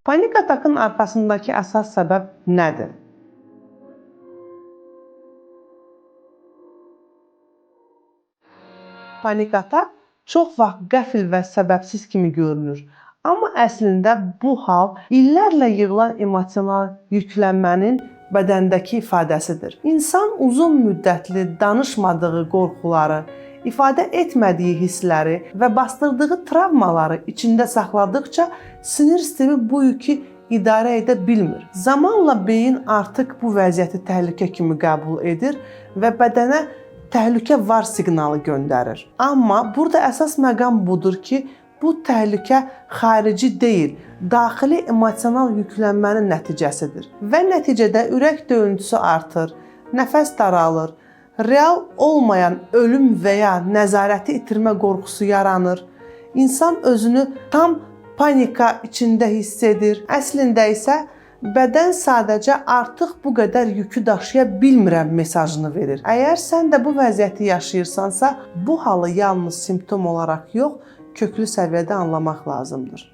Panik atakın arxasındakı əsas səbəb nədir? Panik atak çox vaxt qəfil və səbəbsiz kimi görünür. Amma əslində bu hal illərlə yığılan emosional yüklənmənin bədəndəki ifadəsidir. İnsan uzun müddətli danışmadığı qorxuları, ifadə etmədiyi hissləri və basdırdığı travmaları içində saxladıqca sinir sistemi bu yükü idarə edə bilmir. Zamanla beyin artıq bu vəziyyəti təhlükə kimi qəbul edir və bədənə təhlükə var siqnalı göndərir. Amma burada əsas məqam budur ki, bu təhlükə xarici deyil, daxili emosional yüklənmənin nəticəsidir. Və nəticədə ürək döyüntüsü artır, nəfəs daralır, real olmayan ölüm və ya nəzarəti itirmə qorxusu yaranır. İnsan özünü tam panika içində hiss edir. Əslində isə bədən sadəcə artıq bu qədər yükü daşıya bilmirəm mesajını verir. Əgər sən də bu vəziyyəti yaşayırsansa, bu halı yalnız simptom olaraq yox, köklü səviyyədə anlamaq lazımdır.